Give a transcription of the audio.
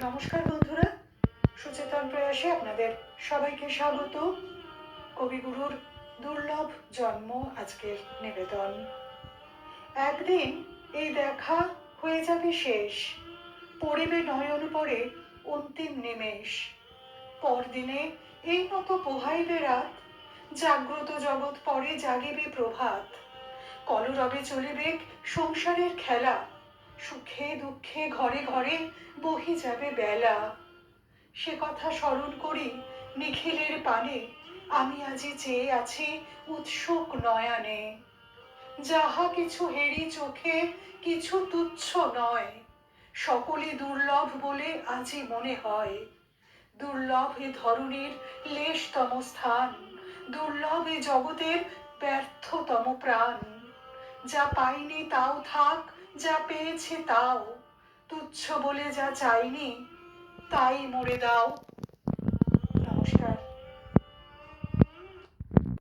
নমস্কার বন্ধুরা, সুচেতন প্রয়াসে আপনাদের সবাইকে স্বাগত। কবিগুরুর দুর্লভ জন্ম আজকের নিবেদন। একদিন এই দেখা হয়ে যাবে শেষ, পড়িবে নয়ন পরে অন্তিম নিমেষ। পরদিনে এই মতো পোহাইবে রাত, জাগ্রত জগৎ পরে জাগিবে প্রভাত। কলরবে চলিবে সংসারের খেলা, সুখে দুঃখে ঘরে ঘরে বহি যাবে বেলা। সে কথা স্মরণ করি নিখিলের পানে, আমি আজি চেয়ে আছি উৎসুক নয়নে। যাহা কিছু হেরি চোখে কিছু তুচ্ছ নয়, সকলই দুর্লভ বলে আজি মনে হয়। দুর্লভ এ ধরনীর লেশতম স্থান, দুর্লভ এ জগতের ব্যর্থতম প্রাণ। যা পাইনি তাও থাক, যা পেয়েছি তাও, তুচ্ছ বলে যা চাইনি তাই মরে দাও। নমস্কার।